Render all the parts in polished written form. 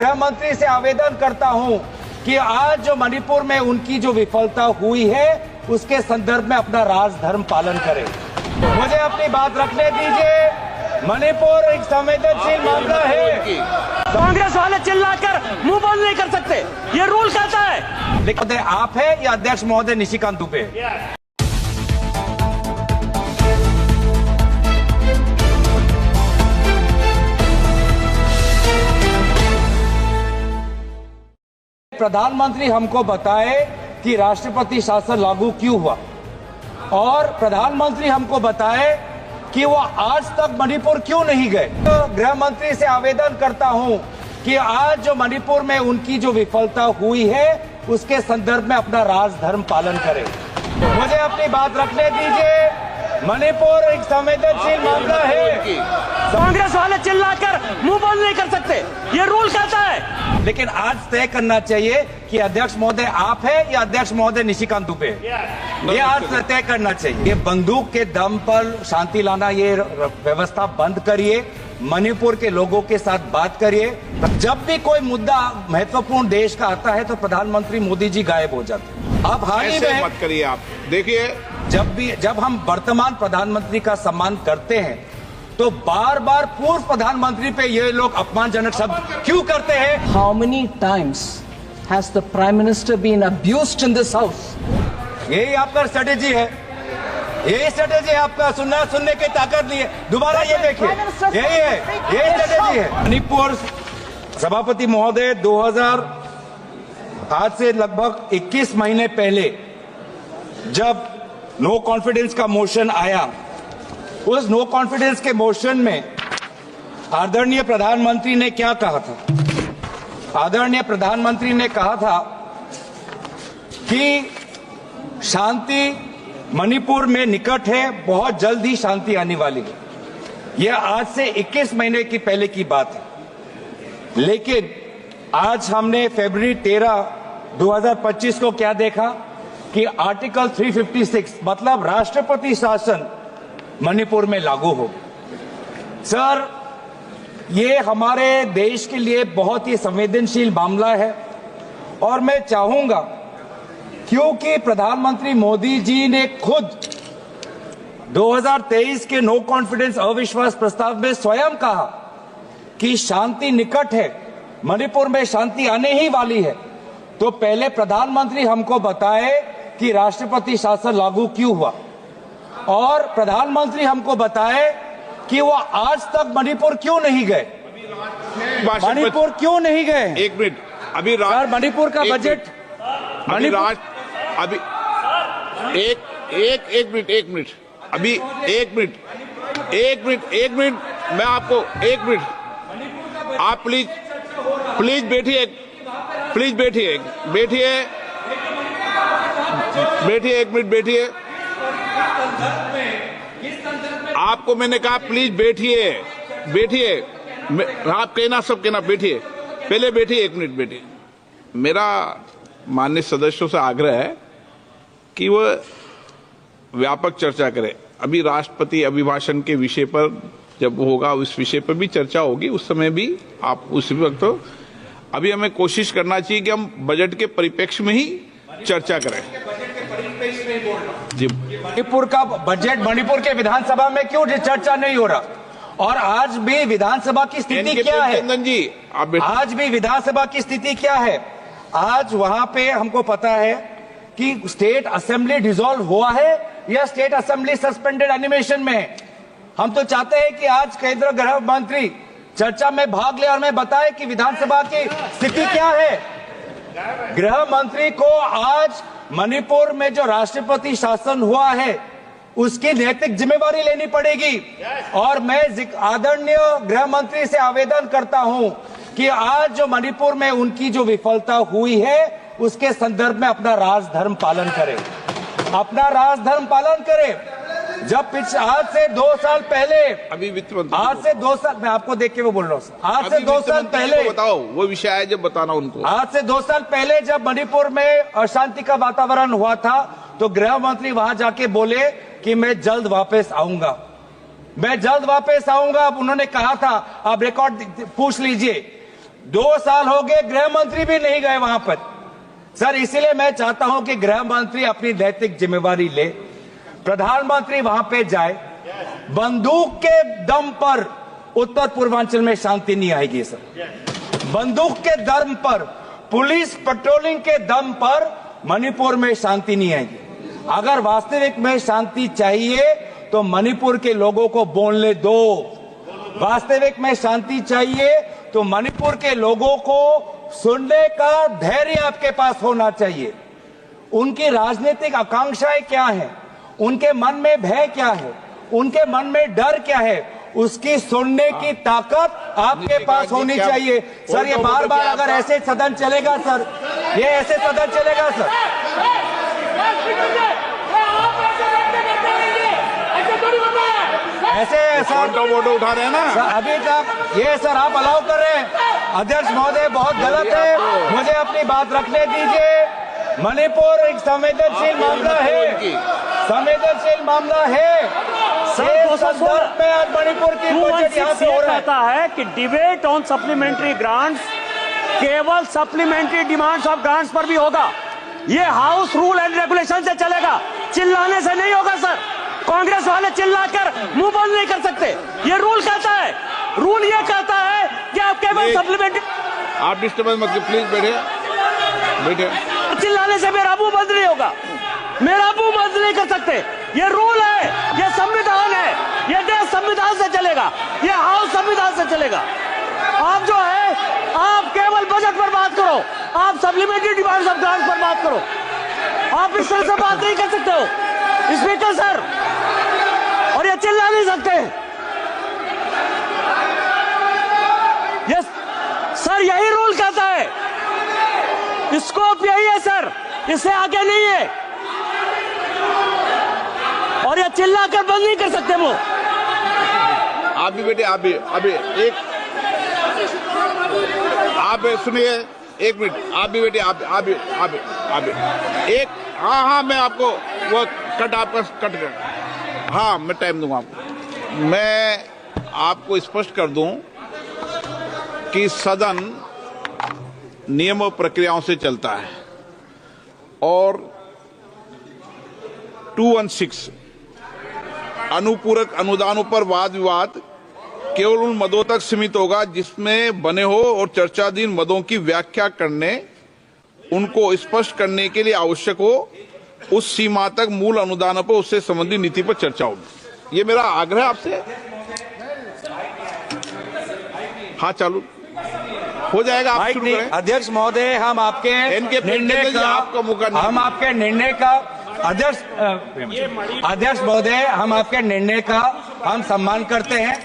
गृह मंत्री से आवेदन करता हूं कि आज जो मणिपुर में उनकी जो विफलता हुई है उसके संदर्भ में अपना राजधर्म पालन करें। मुझे अपनी बात रखने दीजिए। मणिपुर एक संवेदनशील मामला है। कांग्रेस वाले चिल्लाकर मुंह बंद नहीं कर सकते, ये रूल कहता है। लेकिन आप है या अध्यक्ष महोदय निशिकांत दुबे? प्रधानमंत्री हमको बताए कि राष्ट्रपति शासन लागू क्यों हुआ, और प्रधानमंत्री हमको बताए कि वो आज तक मणिपुर क्यों नहीं गए। तो गृह मंत्री से आवेदन करता हूं कि आज जो मणिपुर में उनकी जो विफलता हुई है उसके संदर्भ में अपना राजधर्म पालन करें। मुझे अपनी बात रखने दीजिए। मणिपुर एक संवेदनशील मामला है। कांग्रेस वाले चिल्लाकर मुंह बंद नहीं कर सकते, ये रूल कहता है। लेकिन आज तय करना चाहिए कि अध्यक्ष महोदय आप है या अध्यक्ष महोदय निशिकांत दुबे? ये आज तय करना चाहिए। ये बंदूक के दम पर शांति लाना, ये व्यवस्था बंद करिए। मणिपुर के लोगों के साथ बात करिए। जब भी कोई मुद्दा महत्वपूर्ण देश का आता है तो प्रधानमंत्री मोदी जी गायब हो जाते हैं। अब हाल ही में मत करिए। आप देखिए, जब हम वर्तमान प्रधानमंत्री का सम्मान करते हैं तो बार बार पूर्व प्रधानमंत्री पे ये लोग अपमानजनक शब्द क्यों करते हैं? How many times has the Prime Minister been abused in this house? यही आपका स्ट्रेटेजी है, यही स्ट्रेटेजी है आपका। सुनने की ताकत नहीं है। दोबारा ये देखिए, यही है, यही स्ट्रेटेजी है। मणिपुर सभापति महोदय 2000 आज से लगभग 21 महीने पहले जब नो कॉन्फिडेंस का मोशन आया, उस नो कॉन्फिडेंस के मोशन में आदरणीय प्रधानमंत्री ने क्या कहा था? आदरणीय प्रधानमंत्री ने कहा था कि शांति मणिपुर में निकट है, बहुत जल्द ही शांति आने वाली है। यह आज से 21 महीने की पहले की बात है। लेकिन आज हमने फरवरी 13, 2025 को क्या देखा कि आर्टिकल 356 मतलब राष्ट्रपति शासन मणिपुर में लागू हो। सर, ये हमारे देश के लिए बहुत ही संवेदनशील मामला है और मैं चाहूंगा, क्योंकि प्रधानमंत्री मोदी जी ने खुद 2023 के नो कॉन्फिडेंस अविश्वास प्रस्ताव में स्वयं कहा कि शांति निकट है, मणिपुर में शांति आने ही वाली है। तो पहले प्रधानमंत्री हमको बताए कि राष्ट्रपति शासन लागू क्यों हुआ, और प्रधानमंत्री हमको बताए कि वो आज तक मणिपुर क्यों नहीं गए। मणिपुर क्यों नहीं गए? एक मिनट, अभी सर मणिपुर का बजट अभी एक मिनट अभी एक मिनट मैं आपको एक मिनट, आप प्लीज बैठिए, एक मिनट बैठिए। आपको मैंने कहा प्लीज बैठिए। आप कहना सब कहना, बैठिए, पहले बैठिए, एक मिनट बैठिए। मेरा माननीय सदस्यों से आग्रह है कि वह व्यापक चर्चा करें। अभी राष्ट्रपति अभिभाषण के विषय पर जब होगा, उस विषय पर भी चर्चा होगी, उस समय भी आप उस वक्त। तो अभी हमें कोशिश करना चाहिए कि हम बजट के परिप्रेक्ष्य में ही चर्चा करें। जी, मणिपुर का बजट, मणिपुर के विधानसभा में क्यों चर्चा नहीं हो रहा? और आज भी विधानसभा की स्थिति क्या है? चंदन जी, आज भी विधानसभा की स्थिति क्या है? आज वहां पे हमको पता है कि स्टेट असेंबली डिसॉल्व हुआ है या स्टेट असेंबली सस्पेंडेड एनिमेशन में है। हम तो चाहते हैं कि आज केंद्रीय गृह मंत्री चर्चा में भाग ले और मैं बताए कि विधानसभा की स्थिति क्या है। गृह मंत्री को आज मणिपुर में जो राष्ट्रपति शासन हुआ है उसकी नैतिक जिम्मेवारी लेनी पड़ेगी। और मैं आदरणीय गृह मंत्री से आवेदन करता हूं कि आज जो मणिपुर में उनकी जो विफलता हुई है उसके संदर्भ में अपना राजधर्म पालन करें, अपना राजधर्म पालन करें। जब आज से 2 साल पहले, अभी वित्त मंत्री, आज से 2 साल, मैं आपको देख के वो बोल रहा हूँ, आज से 2 साल पहले बताओ, वो विषय है जब बताना उनको। आज से 2 साल पहले जब मणिपुर में अशांति का वातावरण हुआ था तो गृह मंत्री वहां जाके बोले कि मैं जल्द वापस आऊंगा, मैं जल्द वापस आऊंगा। उन्होंने कहा था, आप रिकॉर्ड पूछ लीजिए। 2 साल हो गए, गृह मंत्री भी नहीं गए वहां पर। सर, इसीलिए मैं चाहता हूं कि गृह मंत्री अपनी नैतिक जिम्मेवारी ले, प्रधानमंत्री वहां पे जाए। बंदूक के दम पर उत्तर पूर्वांचल में शांति नहीं आएगी सर। बंदूक के दम पर, पुलिस पेट्रोलिंग के दम पर मणिपुर में शांति नहीं आएगी। अगर वास्तविक में शांति चाहिए तो मणिपुर के लोगों को बोलने दो। वास्तविक में शांति चाहिए तो मणिपुर के लोगों को सुनने का धैर्य आपके पास होना चाहिए। उनकी राजनीतिक आकांक्षाएं क्या हैं, उनके मन में भय क्या है, उनके मन में डर क्या है, उसकी सुनने की ताकत आपके पास होनी चाहिए। सर, ये बार बार अगर ऐसे सदन चलेगा सर, ये ऐसे सदन चलेगा सर, ऐसे सर वोटो उठा रहे हैं ना सर, अभी तक ये सर आप अलाउ कर रहे हैं। अध्यक्ष महोदय, बहुत गलत है, मुझे अपनी बात रखने दीजिए। मणिपुर एक संवेदनशील मामला है, संवेदनशील मामला है सर। 216 में आज मणिपुर की बजट यहाँ पे हो रहा कहता है कि डिबेट ऑन सप्लीमेंट्री ग्रांट्स केवल सप्लीमेंट्री डिमांड्स ऑफ ग्रांट्स पर भी होगा। ये हाउस रूल एंड रेगुलेशन से चलेगा, चिल्लाने से नहीं होगा सर। कांग्रेस वाले चिल्लाकर मुंह बंद नहीं कर सकते। ये रूल कहता है, रूल ये कहता है कि आप केवल सप्लीमेंट्री। आप डिस्टर्बेंस मत कीजिए, प्लीज बैठे बैठे। चिल्लाने से मेरा मुंह बंद नहीं होगा, मेरा मुंह बंद नहीं कर सकते। ये रूल है, ये संविधान है, ये देश संविधान से चलेगा, ये हाउस संविधान से चलेगा। आप जो है, आप केवल बजट पर बात करो, आप सप्लीमेंट्री डिमांड्स ऑफ ग्रांट्स पर बात करो। आप इस तरह से बात नहीं कर सकते हो स्पीकर सर, और ये चिल्ला नहीं सकते। यस सर, यही रूल कहता है, स्कोप यही है सर, इससे आगे नहीं है। और ये चिल्ला कर बंद नहीं कर सकते वो। आप भी बेटे, आप भी अभी एक आप सुनिए, 1 मिनट। आप भी बेटे, आप भी एक। हाँ, मैं आपको वो कट आपका कट कर, हाँ मैं टाइम दूंगा आपको। मैं आपको स्पष्ट कर दूं कि सदन नियम और प्रक्रियाओं से चलता है और 216 अनुपूरक अनुदानों पर वाद विवाद केवल उन मदों तक सीमित होगा जिसमें बने हो और चर्चाधीन मदों की व्याख्या करने, उनको स्पष्ट करने के लिए आवश्यक हो, उस सीमा तक मूल अनुदानों पर उससे संबंधित नीति पर चर्चा होगी। ये मेरा आग्रह आपसे। हाँ, चालू हो जाएगा, आप शुरू करें। अध्यक्ष महोदय, हम आपके निर्णय का, आपका मौका नहीं, हम आपके निर्णय का अध्यक्ष महोदय, हम आपके निर्णय का हम सम्मान करते हैं।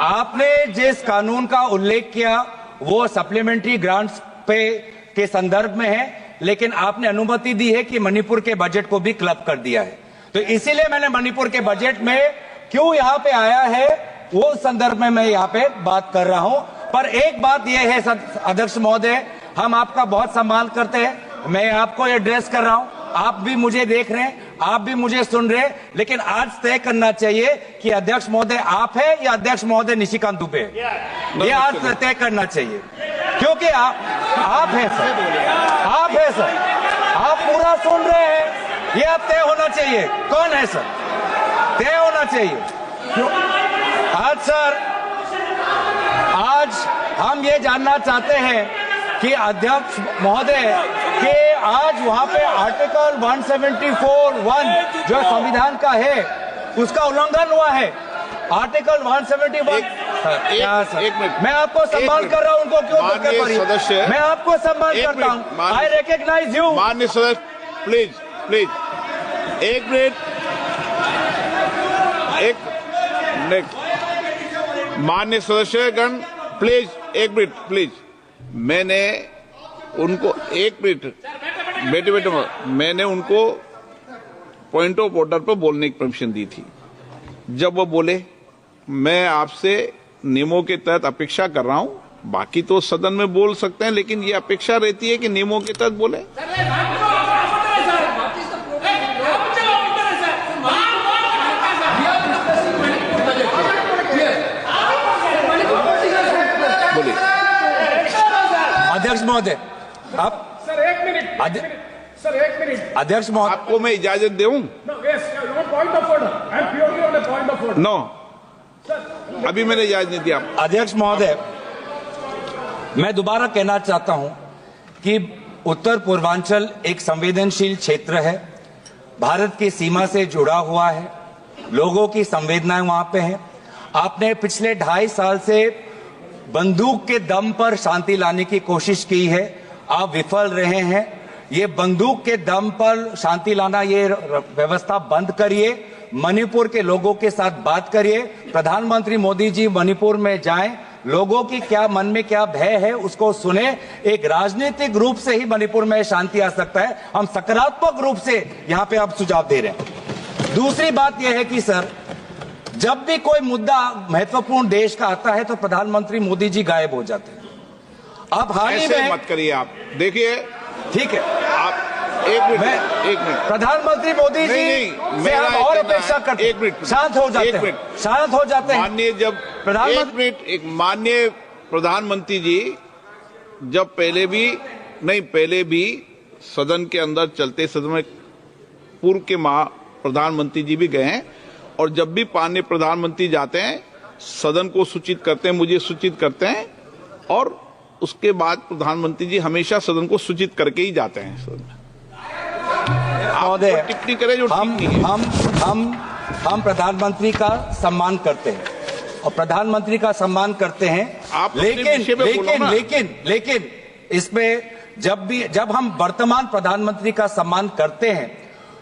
आपने जिस कानून का उल्लेख किया वो सप्लीमेंट्री ग्रांट्स पे के संदर्भ में है, लेकिन आपने अनुमति दी है कि मणिपुर के बजट को भी क्लब कर दिया है। तो इसीलिए मैंने मणिपुर के बजट में क्यों यहाँ पे आया है वो संदर्भ में मैं यहाँ पे बात कर रहा हूँ। पर एक बात यह है अध्यक्ष महोदय, हम आपका बहुत सम्मान करते हैं। मैं आपको एड्रेस कर रहा हूँ, आप भी मुझे देख रहे हैं, आप भी मुझे सुन रहे हैं, लेकिन आज तय करना चाहिए कि अध्यक्ष महोदय आप है या अध्यक्ष महोदय निशिकांत दुबे है। ये आज तय करना चाहिए, क्योंकि आप हैं सर, आप हैं सर, आप पूरा सुन रहे हैं। ये अब तय होना चाहिए कौन है सर, तय होना चाहिए। आज सर, आज हम ये जानना चाहते हैं कि अध्यक्ष महोदय के आज वहां पे आर्टिकल 174(1) जो संविधान का है उसका उल्लंघन हुआ है। आर्टिकल 171। एक मिनट, मैं आपको सम्मान कर रहा हूं, उनको क्यों धक्के पर सदस्य, मैं आपको सम्मान करता हूं। I recognise you. माननीय सदस्य, प्लीज प्लीज 1 मिनट, माननीय सदस्यगण प्लीज 1 मिनट प्लीज। मैंने उनको 1 मिनट बेटे मैंने उनको पॉइंट ऑफ ऑर्डर पर बोलने की परमिशन दी थी। जब वो बोले, मैं आपसे नियमों के तहत अपेक्षा कर रहा हूं, बाकी तो सदन में बोल सकते हैं, लेकिन ये अपेक्षा रहती है कि नियमों के तहत बोले। बोलिए। महोदय, आप सर एक मिनट सर एक मिनट अध्यक्ष महोदय, आपको मैं इजाजत दूं? Point of order, I am purely on the point of order. No, अभी मैंने इजाजत नहीं दी आपको। अध्यक्ष महोदय, मैं दोबारा कहना चाहता हूं कि उत्तर पूर्वांचल एक संवेदनशील क्षेत्र है, भारत की सीमा से जुड़ा हुआ है, लोगों की संवेदनाएं वहां पे हैं। आपने पिछले 2.5 साल से बंदूक के दम पर शांति लाने की कोशिश की है, आप विफल रहे हैं। ये बंदूक के दम पर शांति लाना, ये व्यवस्था बंद करिए, मणिपुर के लोगों के साथ बात करिए। प्रधानमंत्री मोदी जी मणिपुर में जाएं, लोगों की क्या मन में क्या भय है उसको सुने। एक राजनीतिक रूप से ही मणिपुर में शांति आ सकता है, हम सकारात्मक रूप से यहां पे आप सुझाव दे रहे हैं। दूसरी बात यह है कि सर, जब भी कोई मुद्दा महत्वपूर्ण देश का आता है तो प्रधानमंत्री मोदी जी गायब हो जाते हैं। अब हाल ही ऐसे में, मत करिए आप, देखिए ठीक है, आप एक मिनट प्रधानमंत्री मोदी जी नहीं, से हम और अपेक्षा करते हैं। एक मिनट, शांत हो जाते हैं, शांत हो जाते हैं। माननीय जब माननीय प्रधानमंत्री जी जब पहले भी सदन के अंदर चलते सदन में पूर्व के प्रधानमंत्री जी भी गए हैं, और जब भी माननीय प्रधानमंत्री जाते हैं सदन को सूचित करते हैं, मुझे सूचित करते हैं, और उसके बाद प्रधानमंत्री जी हमेशा सदन को सूचित करके ही जाते हैं सदन में। महोदय, टिप्पणी करें जो ठीक नहीं है। हम प्रधानमंत्री का सम्मान करते हैं और प्रधानमंत्री का सम्मान करते हैं, आप अपने विषय पे बोलो ना। लेकिन इसमें जब हम वर्तमान प्रधानमंत्री का सम्मान करते हैं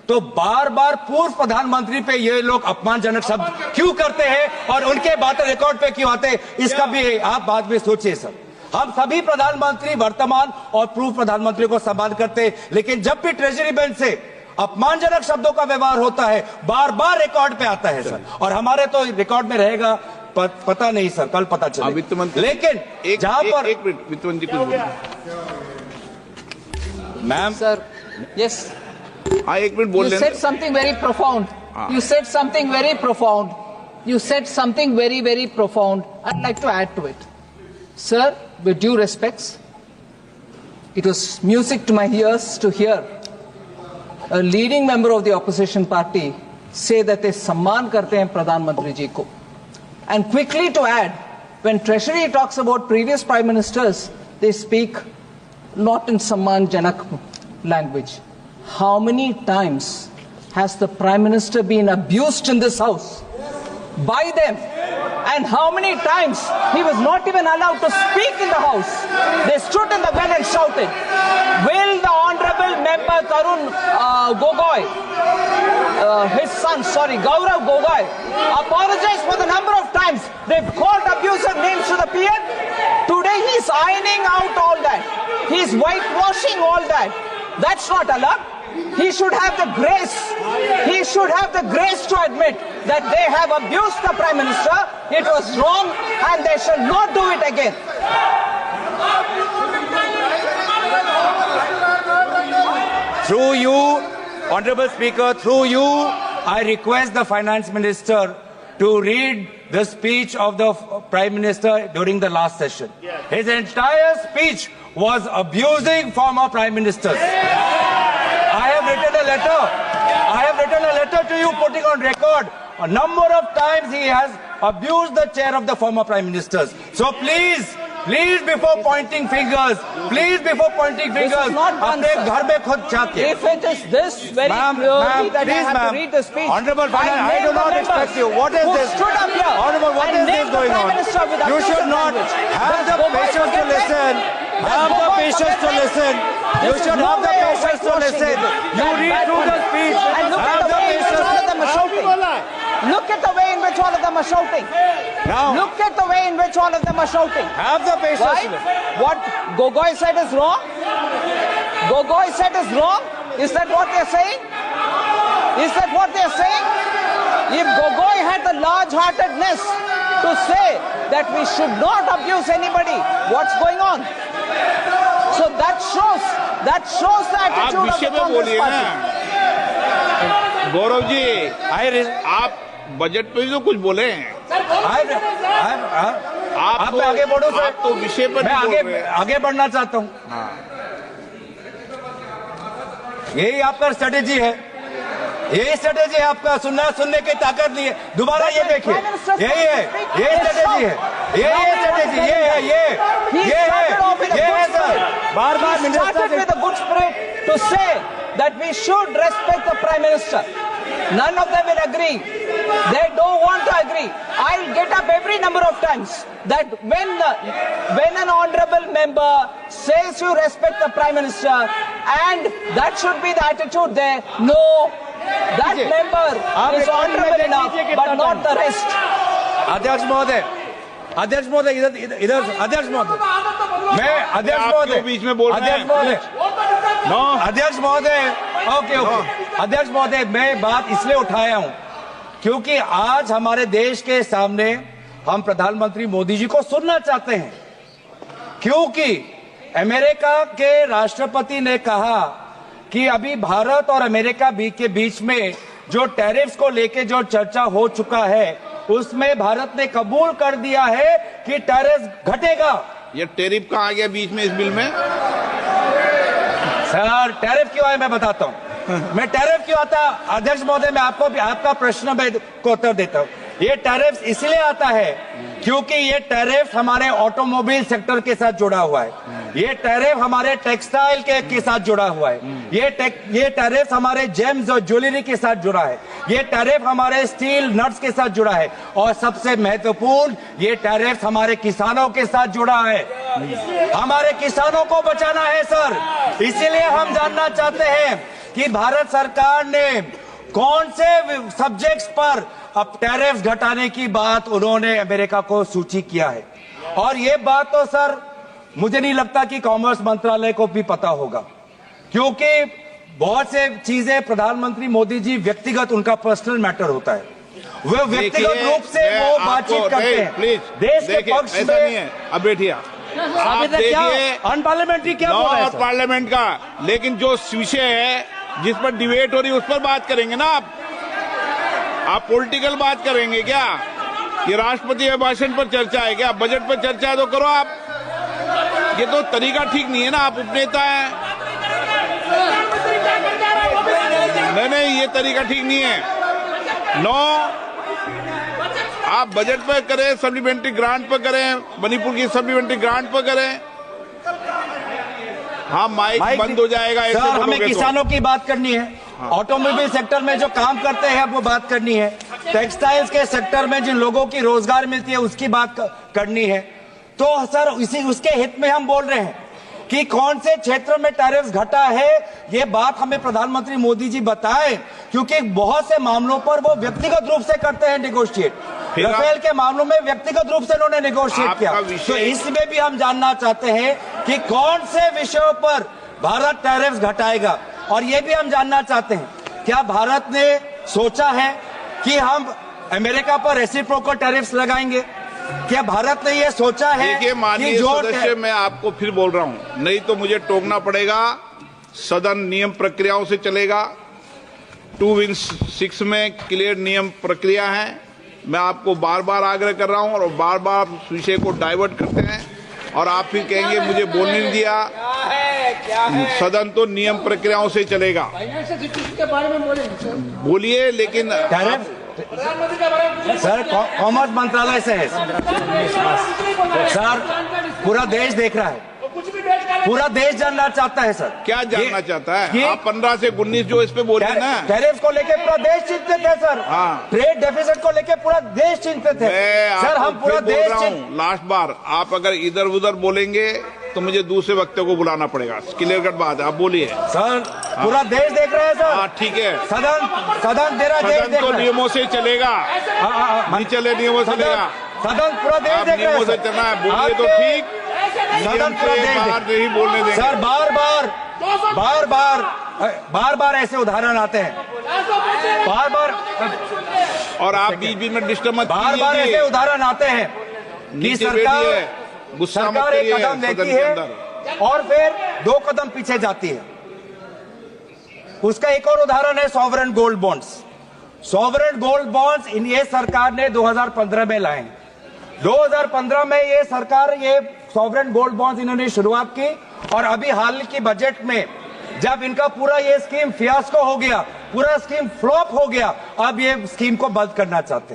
तो बार बार पूर्व प्रधानमंत्री पे ये लोग अपमानजनक शब्द क्यों करते हैं और उनके बातें रिकॉर्ड पे क्यों आते हैं, इसका भी आप बाद में सोचिए सर। हम सभी प्रधानमंत्री वर्तमान और पूर्व प्रधानमंत्री को सम्मान करते हैं, लेकिन जब भी ट्रेजरी बेंच से अपमानजनक शब्दों का व्यवहार होता है बार बार रिकॉर्ड पे आता है सर, और हमारे तो रिकॉर्ड में रहेगा, पता नहीं सर, कल पता चले। वित्त मंत्री, लेकिन जहां पर एक मिनट, वित्त मंत्री कुछ बोलिए। Ma'am Sir, yes. हाँ, एक मिनट बोल You said something very profound. You said something very profound. You said something very, very profound. I'd like to add to it. Sir, with due respects, it was music to my ears to hear a leading member of the opposition party say that they samman karte hain Pradhan Mantri ji ko. And quickly to add, when Treasury talks about previous Prime Ministers, they speak not in Samman Janak language. How many times has the Prime Minister been abused in this House by them? And how many times he was not even allowed to speak in the House? They stood in the well and shouted. Will the Honorable Member Tarun Gogoi, his son, Gaurav Gogoi, apologize for the number of times they've called abusive names to the PM? Today he's ironing out all that. He's whitewashing all that. That's not allowed. He should have the grace. He should have the grace to admit that they have abused the Prime Minister. It was wrong and they shall not do it again. Through you, Honorable Speaker, through you, I request the Finance Minister to read the speech of the Prime Minister during the last session. His entire speech was abusing former Prime Ministers. I have written a letter to you putting on record a number of times he has abused the chair of the former Prime Ministers. So please before pointing fingers, अपने घर में खुद झांकिए। If it is this very clearly that I have to read the speech, Honorable Finance, I do not expect you. What is this? Honorable, what is this going on? You should not have the patience to listen. Have the patience to listen. You should have the patience to listen. You read through the speech. Have the patience. Look at the way in which all of them are shouting. Now, Look at the way in which all of them are shouting. have the patience. Right? What Gogoi said is wrong? Gogoi said is wrong? Is that what they're saying? Is that what they're saying? If Gogoi had the large-heartedness to say that we should not abuse anybody, what's going on? So that shows the attitude of the Congress party. Gaurav ji, आप budget पे भी तो कुछ बोले हैं। आप मैं आगे बढ़ो सर, आप तो विषय पर मैं नहीं बोल आगे रहे हैं। आगे बढ़ना चाहता हूँ। यही आपका स्ट्रेटेजी है, यही स्ट्रेटेजी है आपका। सुनने की ताकत नहीं है। दोबारा ये देखिए, यही है, यही स्ट्रेटेजी है, यही स्ट्रेटेजी, ये है sir. Bar bar started with a good spirit to say that we should respect the Prime Minister. None of them will agree. They don't want to agree. I'll get up every number of times that when an honorable member says you respect the Prime Minister, and that should be the attitude there. No, that member is honorable enough, but not the rest. अध्यक्ष महोदय, अध्यक्ष महोदय, इधर अध्यक्ष महोदय, मैं अध्यक्ष आप महोदय, क्यों बीच में बोल रहे हैं? अध्यक्ष महोदय, नो, अध्यक्ष महोदय, ओके, अध्यक्ष महोदय, मैं बात इसलिए उठाया हूं क्योंकि आज हमारे देश के सामने हम प्रधानमंत्री मोदी जी को सुनना चाहते हैं, क्योंकि अमेरिका के राष्ट्रपति ने कहा कि अभी भारत और अमेरिका के बीच में जो टैरिफ्स को लेके जो चर्चा हो चुका है, उसमें भारत ने कबूल कर दिया है कि टैरिफ घटेगा। ये टैरिफ कहाँ आ गया बीच में इस बिल में? सर, टैरिफ क्यों आया मैं बताता हूं। मैं टैरिफ क्यों आता, अध्यक्ष महोदय, मैं आपको भी आपका प्रश्न में को उत्तर देता हूं। ये टैरिफ इसलिए आता है क्योंकि ये टैरिफ हमारे ऑटोमोबाइल सेक्टर के साथ जुड़ा हुआ है, ये टैरिफ हमारे टेक्सटाइल के साथ जुड़ा हुआ है, ये टैरिफ हमारे जेम्स और ज्वेलरी के साथ जुड़ा है, ये टैरिफ हमारे स्टील नट्स के साथ जुड़ा है, और सबसे महत्वपूर्ण ये टैरिफ हमारे किसानों के साथ जुड़ा है। हमारे किसानों को बचाना है सर, इसीलिए हम जानना चाहते हैं कि भारत सरकार ने कौन से सब्जेक्ट्स पर अब टैरिफ घटाने की बात उन्होंने अमेरिका को सूची किया है। और ये बात तो सर मुझे नहीं लगता कि कॉमर्स मंत्रालय को भी पता होगा, क्योंकि बहुत से चीजें प्रधानमंत्री मोदी जी व्यक्तिगत, उनका पर्सनल मैटर होता है, वो व्यक्तिगत रूप से वो बातचीत करते हैं। प्लीज देश के पक्ष में ऐसा नहीं है। अब बैठिए, आप देखिए अनपार्लियामेंट्री क्या बोल रहे हैं सर? पार्लियामेंट का, लेकिन जो विषय है जिस पर डिबेट हो रही है उस पर बात करेंगे ना। आप पॉलिटिकल बात करेंगे क्या? ये राष्ट्रपति के भाषण पर चर्चा है क्या? बजट पर चर्चा है तो करो आप। ये तो तरीका ठीक नहीं है ना, आप उपनेता हैं। नहीं, ये तरीका ठीक नहीं है। नो, आप बजट पर करें, सप्लीमेंट्री ग्रांट पर करें, मणिपुर की सप्लीमेंट्री ग्रांट पर करें। हाँ, माइक बंद हो जाएगा ऐसे सर, हमें बोलोगे तो। किसानों की बात करनी है, ऑटोमोबाइल सेक्टर में जो काम करते हैं वो बात करनी है, टेक्सटाइल्स के सेक्टर में जिन लोगों की रोजगार मिलती है उसकी बात करनी है। तो सर उसके हित में हम बोल रहे हैं कि कौन से क्षेत्र में टैरिफ घटा है, ये बात हमें प्रधानमंत्री मोदी जी बताएं, क्योंकि बहुत से मामलों पर वो व्यक्तिगत रूप से करते हैं निगोशिएट। राफेल के मामलों में व्यक्तिगत रूप से उन्होंने निगोशिएट किया। तो इसमें भी हम जानना चाहते हैं कि कौन से विषयों पर भारत टैरिफ घटाएगा, और ये भी हम जानना चाहते हैं क्या भारत ने सोचा है कि हम अमेरिका पर रेसिप्रोकल टैरिफ्स लगाएंगे? क्या भारत ने ये सोचा है? देखिए माननीय सदस्य, मैं आपको फिर बोल रहा हूं, नहीं तो मुझे टोकना पड़ेगा। सदन नियम प्रक्रियाओं से चलेगा, 2-6 में क्लियर नियम प्रक्रिया है। मैं आपको बार बार आग्रह कर रहा हूं और बार बार विषय को डाइवर्ट करते हैं और आप फिर कहेंगे मुझे बोलने नहीं दिया। सदन तो नियम प्रक्रियाओं से चलेगा। के बारे में बोलिए, लेकिन सर कॉमर्स मंत्रालय से है सर, पूरा देश देख रहा है, पूरा देश जानना चाहता है सर। क्या जानना चाहता है? आप 15 से 19 जो इस पे बोले ना, टैरिफ को लेके पूरा देश चिंतित है सर। हाँ। ट्रेड डेफिसिट को लेके पूरा देश चिंतित है सर। हम पूरा देश लास्ट बार आप अगर इधर उधर बोलेंगे तो मुझे दूसरे वक्तों को बुलाना पड़ेगा। क्लियर कट बात है, आप बोलिए सर। पूरा देश देख रहा है सर। हाँ, ठीक है। सदन तेरा देश देख रहा है। नियमों से चलेगा, नहीं चले नियमों से चलेगा। सदन पूरा देश देख रहा है। नियमों से चलना है, बोलिए तो ठीक। सदन पूरा देश नहीं बोलने देंगे सर। बार बार ऐसे उदाहरण आते हैं, बार और आप बीच बीच में डिस्टर्ब मत कीजिए। बार ऐसे उदाहरण आते हैं कि सरकार एक कदम लेती है और फिर 2 कदम पीछे जाती है। उसका एक और उदाहरण है sovereign gold bonds. Sovereign gold bonds ये सरकार ने 2015 में लाए, 2015 में ये सरकार ये सॉवरेन गोल्ड बॉन्ड्स इन्होंने शुरुआत की और अभी हाल की बजट में जब इनका पूरा ये स्कीम फियास्को हो गया, पूरा स्कीम फ्लॉप हो गया, अब ये स्कीम को बंद करना चाहते हैं।